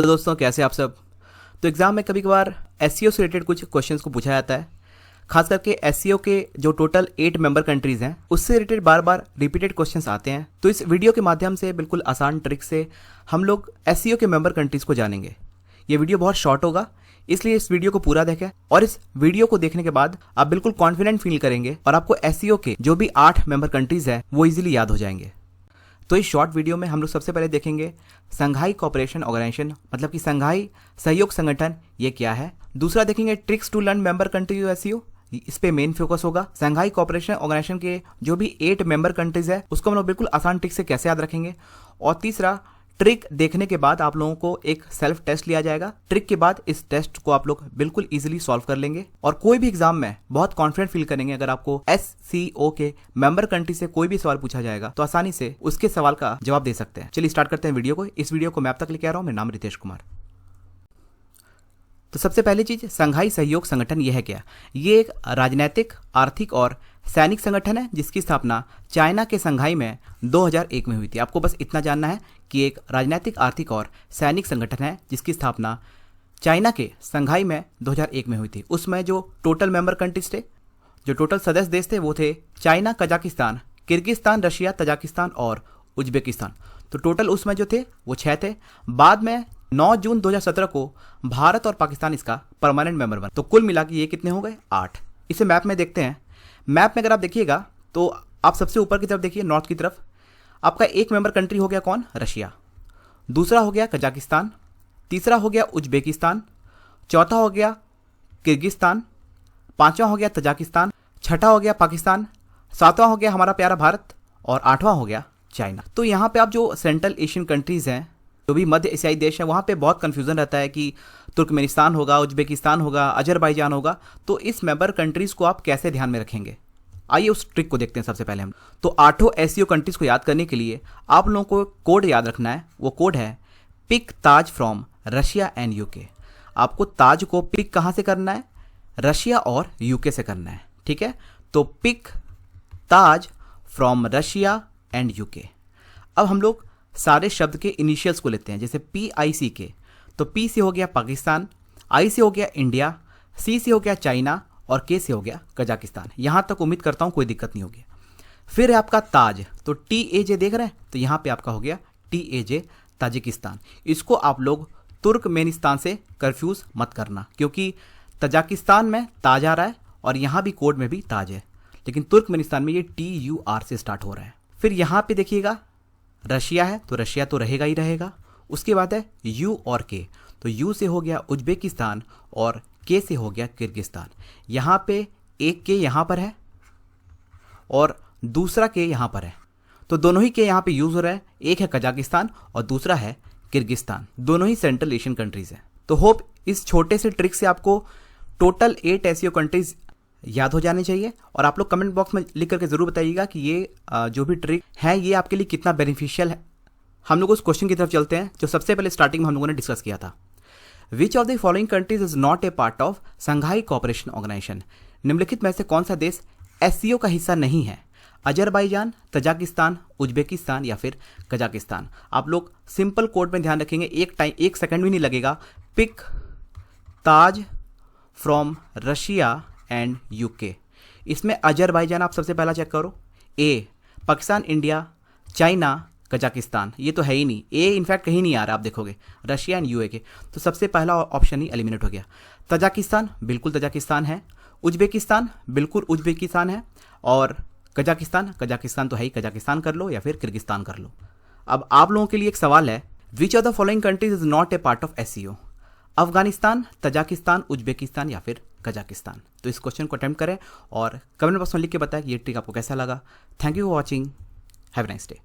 Hello दोस्तों, कैसे आप सब। तो एग्ज़ाम में कभी कभार एसईओ से रिलेटेड कुछ क्वेश्चंस को पूछा जाता है। खास करके एसईओ के जो टोटल 8 मेंबर कंट्रीज़ हैं उससे रिलेटेड बार बार रिपीटेड क्वेश्चंस आते हैं। तो इस वीडियो के माध्यम से बिल्कुल आसान ट्रिक से हम लोग एसईओ के मेंबर कंट्रीज़ को जानेंगे। ये वीडियो बहुत शॉर्ट होगा, इसलिए इस वीडियो को पूरा देखें और इस वीडियो को देखने के बाद आप बिल्कुल कॉन्फिडेंट फील करेंगे और आपको एसईओ के जो भी 8 मेंबर कंट्रीज़ हैं वो इजीली याद हो जाएंगे। तो इस शॉर्ट वीडियो में हम लोग सबसे पहले देखेंगे संघाई कोऑपरेशन ऑर्गेनाइजेशन, मतलब कि संघाई सहयोग संगठन, ये क्या है। दूसरा देखेंगे tricks to learn member country SEO, इस पे मेन फोकस होगा। संघाई कोऑपरेशन ऑर्गेनाइजेशन के जो भी 8 मेंबर कंट्रीज है उसको हम लोग बिल्कुल आसान ट्रिक से कैसे याद रखेंगे। और तीसरा, ट्रिक देखने के बाद आप लोगों को एक सेल्फ टेस्ट लिया जाएगा। ट्रिक के बाद इस टेस्ट को आप लोग बिल्कुल इजीली सॉल्व कर लेंगे और कोई भी एग्जाम में बहुत कॉन्फिडेंट फील करेंगे। अगर आपको एससीओ के मेंबर कंट्री से कोई भी सवाल पूछा जाएगा तो आसानी से उसके सवाल का जवाब दे सकते हैं। चलिए स्टार्ट करते हैं वीडियो को। इस वीडियो को मैं आप तक लेके आ रहा हूं, मेरा नाम रितेश कुमार। तो सबसे पहली चीज, संघाई सहयोग संगठन यह है क्या। ये एक राजनीतिक, आर्थिक और सैनिक संगठन है जिसकी स्थापना चाइना के संघाई में 2001 में हुई थी। आपको बस इतना जानना है कि एक राजनीतिक, आर्थिक और सैनिक संगठन है जिसकी स्थापना चाइना के संघाई में 2001 में हुई थी। उसमें जो टोटल मेंबर कंट्रीज थे, जो टोटल सदस्य देश थे, वो थे China, Kazakhstan, Kyrgyzstan, Russia, Tajikistan और उज्बेकिस्तान। तो टोटल उसमें जो थे वो 6 थे। बाद में 9 जून 2017 को भारत और पाकिस्तान इसका परमानेंट मेंबर बना। तो कुल मिला के ये कितने हो गए, 8। इसे मैप में देखते हैं। मैप में अगर आप देखिएगा तो आप सबसे ऊपर की तरफ देखिए, नॉर्थ की तरफ आपका एक मेंबर कंट्री हो गया कौन, रशिया। दूसरा हो गया कजाकिस्तान, तीसरा हो गया उज्बेकिस्तान, चौथा हो गया किर्गिस्तान, पांचवा हो गया तजाकिस्तान, छठा हो गया पाकिस्तान, सातवां हो गया हमारा प्यारा भारत और 8वां हो गया चाइना। तो यहाँ पे आप जो सेंट्रल एशियन कंट्रीज हैं, जो भी मध्य एशियाई देश है, वहाँ पे बहुत कंफ्यूजन रहता है कि तुर्कमेनिस्तान होगा, उज्बेकिस्तान होगा, अजरबैजान होगा। तो इस मेंबर कंट्रीज को आप कैसे ध्यान में रखेंगे, आइए उस ट्रिक को देखते हैं। सबसे पहले हम तो 8 एसईओ कंट्रीज को याद करने के लिए आप लोगों को कोड याद रखना है। वो कोड है pick Taj from Russia and UK. आपको ताज को पिक कहाँ से करना है, रशिया और यूके से करना है, ठीक है। तो pick Taj from Russia and UK. अब हम लोग सारे शब्द के इनिशियल्स को लेते हैं, जैसे PIC के। तो P से हो गया पाकिस्तान, I से हो गया इंडिया, C से हो गया चाइना और K से हो गया कजाकिस्तान। यहां तक उम्मीद करता हूं कोई दिक्कत नहीं होगी। फिर है आपका ताज, तो TAJ देख रहे हैं, तो यहां पे आपका हो गया TAJ ताजिकिस्तान। इसको आप लोग तुर्कमेनिस्तान से कंफ्यूज मत करना, क्योंकि तजाकिस्तान में ताज आ रहा है और यहां भी कोड में भी ताज है, लेकिन तुर्कमेनिस्तान में ये TUR से स्टार्ट हो रहा है। फिर यहां पे देखिएगा रशिया है, तो रशिया तो रहेगा ही रहेगा। उसके बाद है U और K, तो U से हो गया उज्बेकिस्तान और K से हो गया किर्गिस्तान। यहाँ पे एक K यहाँ पर है और दूसरा K यहाँ पर है, तो दोनों ही K यहाँ पे यूज हो रहा है। एक है कजाकिस्तान और दूसरा है किर्गिस्तान, दोनों ही सेंट्रल एशियन कंट्रीज हैं। तो होप इस छोटे से ट्रिक से आपको टोटल 8 एसईओ कंट्रीज याद हो जाने चाहिए। और आप लोग कमेंट बॉक्स में लिख करके जरूर बताइएगा कि ये जो भी ट्रिक है ये आपके लिए कितना बेनिफिशियल है। हम लोग उस क्वेश्चन की तरफ चलते हैं जो सबसे पहले स्टार्टिंग में हम लोगों ने डिस्कस किया था। Which of the following countries is not a part of Shanghai cooperation organization. निम्नलिखित में से कौन सा देश एससीओ का हिस्सा नहीं है, अजरबैजान, तजाकिस्तान, उज्बेकिस्तान या फिर कजाकिस्तान। आप लोग सिंपल कोड में ध्यान रखेंगे, एक सेकंड भी नहीं लगेगा। Pick Taj from Russia and UK. इसमें अजरबैजान आप सबसे पहला चेक करो, A, Pakistan, India, China, Kazakhstan, ये तो है ही नहीं। ए इनफैक्ट कहीं नहीं आ रहा, आप देखोगे रशिया एंड यूके। तो सबसे पहला ऑप्शन ही एलिमिनेट हो गया। तजाकिस्तान, बिल्कुल तजाकिस्तान है। उज्बेकिस्तान, बिल्कुल उज्बेकिस्तान है। और कजाकिस्तान, कजाकिस्तान तो है ही, कजाकिस्तान कर लो या फिर किर्गिस्तान कर लो। अब आप लोगों के लिए एक सवाल है, विच of the following countries is not a part of SCO. Afghanistan, Tajikistan, Uzbekistan या फिर कजाकिस्तान। तो इस क्वेश्चन को अटेम्प्ट करें और कमेंट बॉक्स में लिख के बताएं कि ये ट्रिक आपको कैसा लगा। Thank you for watching, have a nice day.